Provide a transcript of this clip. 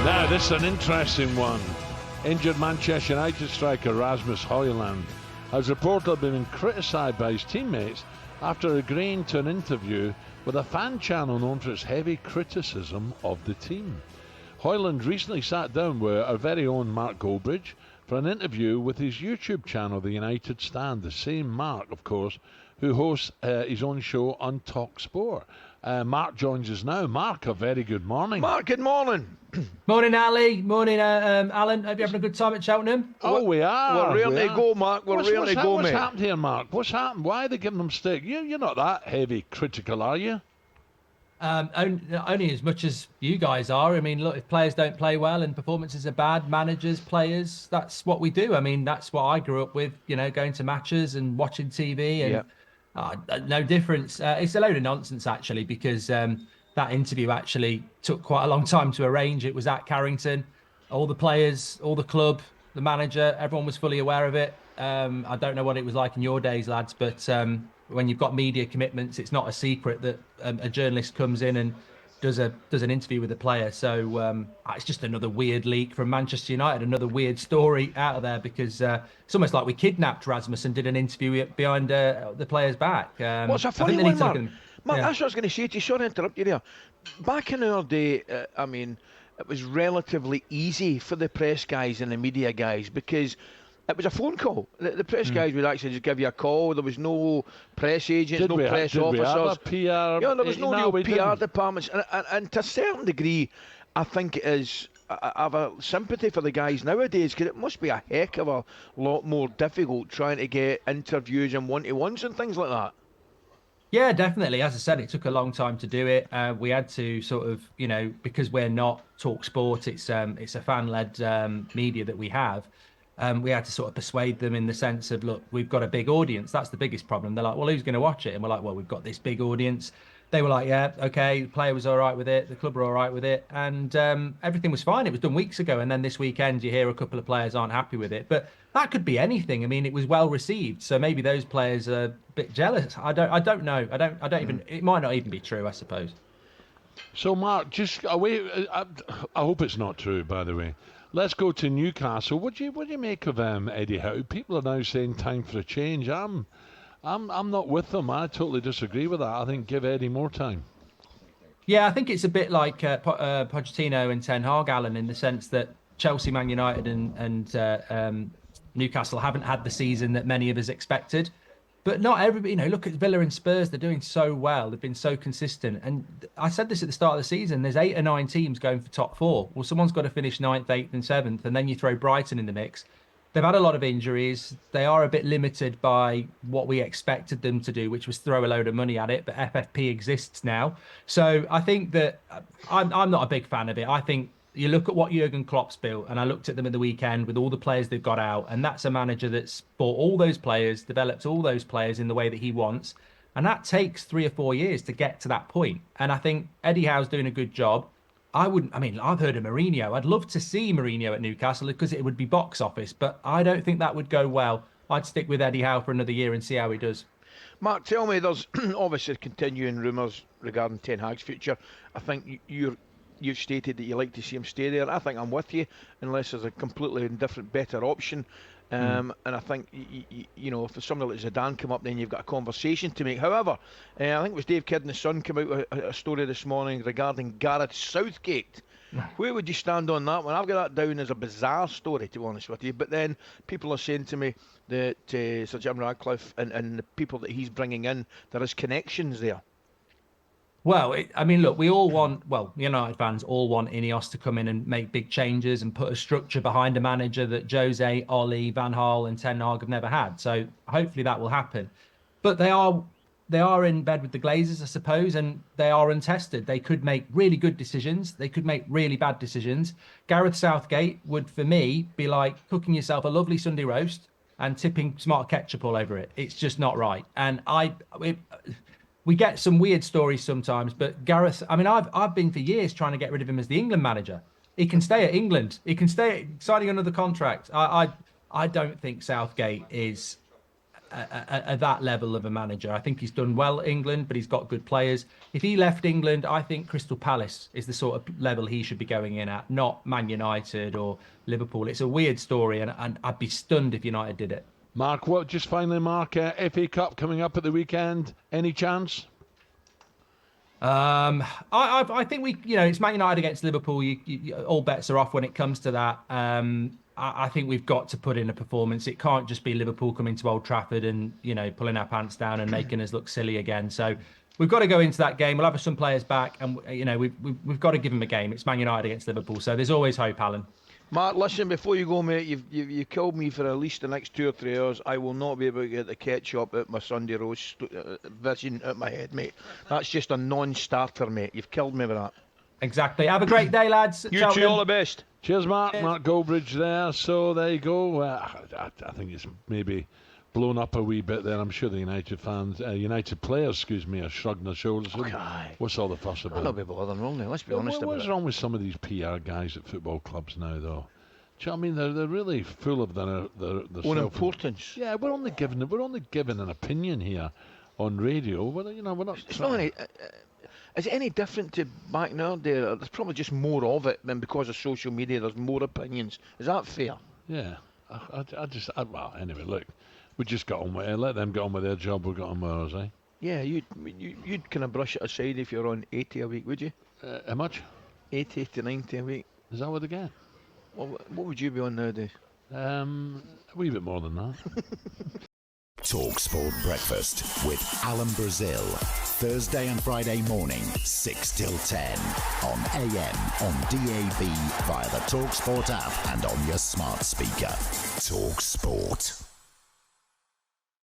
Now, this is an interesting one. Injured Manchester United striker Rasmus Højlund has reportedly been criticised by his teammates after agreeing to an interview with a fan channel known for its heavy criticism of the team. Højlund recently sat down with our very own Mark Goldbridge for an interview with his YouTube channel, The United Stand. The same Mark, of course, who hosts his own show on talkSPORT. Mark joins us now. Mark, a very good morning. Mark, good morning. Morning, Ali. Morning, Alan. Hope you're having a good time at Cheltenham. Oh, we are. We're ready to go, Mark. We're ready to go, mate. What's happened here, Mark? What's happened? Why are they giving them stick? You're not that heavy critical, are you? Only as much as you guys are. I mean, look, if players don't play well and performances are bad, managers, players, that's what we do. I mean, that's what I grew up with, you know, going to matches and watching TV and no difference. It's a load of nonsense, actually, because that interview actually took quite a long time to arrange. It was at Carrington. All the players, all the club, the manager, everyone was fully aware of it. I don't know what it was like in your days, lads, but when you've got media commitments, it's not a secret that a journalist comes in and does an interview with a player. So it's just another weird leak from Manchester United, another weird story out of there, because it's almost like we kidnapped Rasmus and did an interview behind the player's back. What's a funny one, Mark? Mark, that's what I was going to say to you. Sorry to interrupt you there. Back in our day, I mean, it was relatively easy for the press guys and the media guys because it was a phone call. The press guys would actually just give you a call. There was no press agents, no press officers. We have a PR? Yeah, there was no real PR departments. And to a certain degree, I think it is. I have a sympathy for the guys nowadays because it must be a heck of a lot more difficult trying to get interviews and one-to-ones and things like that. Yeah, definitely. As I said, it took a long time to do it. We had to sort of, you know, because we're not talkSPORT, it's a fan-led media that we have. We had to sort of persuade them in the sense of, look, we've got a big audience. That's the biggest problem. They're like, well, who's going to watch it? And we're like, well, we've got this big audience. They were like, yeah, okay. The player was all right with it. The club were all right with it. And everything was fine. It was done weeks ago. And then this weekend, you hear a couple of players aren't happy with it. But that could be anything. I mean, it was well received. So maybe those players are a bit jealous. I don't know. I don't even, it might not even be true, I suppose. So, Mark, just away. I hope it's not true, by the way. Let's go to Newcastle. What do you make of Eddie Howe? People are now saying time for a change. I'm not with them. I totally disagree with that. I think give Eddie more time. Yeah, I think it's a bit like Pochettino and Ten Hag, Alan, in the sense that Chelsea, Man United, and Newcastle haven't had the season that many of us expected. But not everybody, you know, look at Villa and Spurs. They're doing so well. They've been so consistent. And I said this at the start of the season. There's 8 or 9 teams going for top 4. Well, someone's got to finish 9th, 8th and 7th. And then you throw Brighton in the mix. They've had a lot of injuries. They are a bit limited by what we expected them to do, which was throw a load of money at it. But FFP exists now. So I think that I'm not a big fan of it. I think you look at what Jurgen Klopp's built, and I looked at them at the weekend with all the players they've got out, and that's a manager that's bought all those players, developed all those players in the way that he wants, and that takes 3 or 4 years to get to that point. And I think Eddie Howe's doing a good job. I've heard of Mourinho. I'd love to see Mourinho at Newcastle because it would be box office, but I don't think that would go well. I'd stick with Eddie Howe for another year and see how he does. Mark, tell me, there's obviously continuing rumours regarding Ten Hag's future. I think you've stated that you like to see him stay there. I think I'm with you, unless there's a completely different, better option. And I think, you know, if somebody like Zidane come up, then you've got a conversation to make. However, I think it was Dave Kidd and the Sun came out with a story this morning regarding Gareth Southgate. Where would you stand on that one? I've got that down as a bizarre story, to be honest with you. But then people are saying to me that Sir Jim Ratcliffe and the people that he's bringing in, there is connections there. Well, look, we all want, United fans all want Ineos to come in and make big changes and put a structure behind a manager that Jose, Oli, Van Gaal and Ten Hag have never had. So hopefully that will happen. But they are in bed with the Glazers, I suppose, and they are untested. They could make really good decisions. They could make really bad decisions. Gareth Southgate would, for me, be like cooking yourself a lovely Sunday roast and tipping smart ketchup all over it. It's just not right. And we get some weird stories sometimes, but Gareth, I've been for years trying to get rid of him as the England manager. He can stay at England. He can stay signing another contract. I don't think Southgate is at that level of a manager. I think he's done well at England, but he's got good players. If he left England, I think Crystal Palace is the sort of level he should be going in at, not Man United or Liverpool. It's a weird story, and I'd be stunned if United did it. Mark, just finally, Mark, FA Cup coming up at the weekend. Any chance? I think it's Man United against Liverpool. All bets are off when it comes to that. I think we've got to put in a performance. It can't just be Liverpool coming to Old Trafford and pulling our pants down and making us look silly again. So we've got to go into that game. We'll have some players back, and we've got to give them a game. It's Man United against Liverpool, so there's always hope, Alan. Mark, listen, before you go, mate, you killed me for at least the next 2 or 3 hours. I will not be able to get the ketchup at my Sunday roast vision at my head, mate. That's just a non-starter, mate. You've killed me with that. Exactly. Have a great day, lads. You too, all the best. Cheers, Mark. Mark Goldbridge there. So there you go. I think it's maybe blown up a wee bit there. I'm sure the United players, are shrugging their shoulders. What's all the fuss about? I'll be bothering, won't they? Let's be honest about it. What's wrong with some of these PR guys at football clubs now, though? Do you know what I mean? They're really full of their own importance. Yeah, we're only giving an opinion here on radio. We're not. It's not any. Is it any different to back in our day? There's probably just more of it, than because of social media. There's more opinions. Is that fair? Yeah. Well, anyway, look, we just got on with it. Let them get on with their job. We got on with ours, eh? Yeah, you'd kind of brush it aside if you're on 80 a week, would you? How much? 80 to 90 a week. Is that what they get? Well, what would you be on nowadays? A wee bit more than that. talkSPORT Breakfast with Alan Brazil. Thursday and Friday morning, 6 till 10. On AM, on DAB, via the talkSPORT app and on your smart speaker. talkSPORT.